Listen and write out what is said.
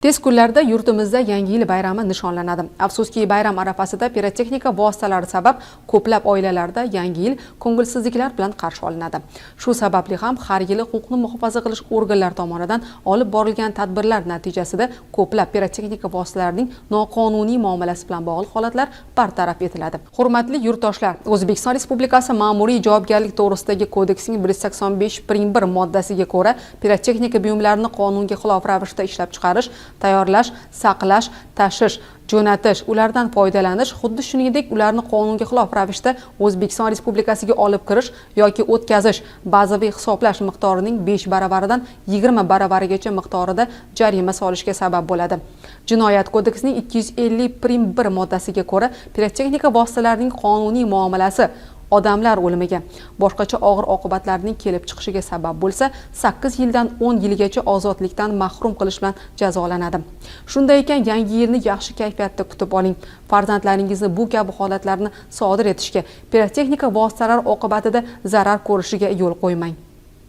Tez kunlarda yurtimizda Yangi yil bayrami nishonlanadi. Afsuski, bayram arafasida pirotexnika vositalari sabab ko'plab oilalarda Yangi yil ko'ngilsizliklar bilan qarshi olinadi. Shu sababli ham har yili huquqni muhofaza qilish organlari tomonidan olib borilgan tadbirlar natijasida ko'plab pirotexnika vositalarining noqonuniy muomalasi bilan bog'liq holatlar bartaraf etiladi. Hurmatli yurtdoshlar, O'zbekiston Respublikasi Ma'muriy javobgarlik to'g'risidagi kodeksining 185.1 moddasiga ko'ra, pirotexnika buyumlarini qonunga xilof ravishda ishlab chiqarish, tayyorlash, saqlash, tashish, jo'natish, ulardan foydalanish, xuddi shuningdek ularni qonunga xilof ravishda O'zbekiston Respublikasiga olib kirish yoki o'tkazish bazaviy hisoblash miqdorining 5 baravaridan 20 baravarigacha miqdorida jarima solishga sabab bo'ladi. Jinoyat kodeksining 250.1 moddasiga ko'ra, pirotexnika vositalarining qonuniy muomalasi odamlar o'limiga, boshqacha og'ir oqibatlarning kelib chiqishiga sabab bo'lsa, 8 yildan 10 yilgacha ozodlikdan mahrum qilish bilan jazolanadi. Shunday ekan, Yangi yilni yaxshi kayfiyatda kutib oling. Farzandlaringizni bu kabi holatlarni sodir etishga, pirotexnika vositalari oqibatida zarar ko'rishiga yo'l qo'ymang.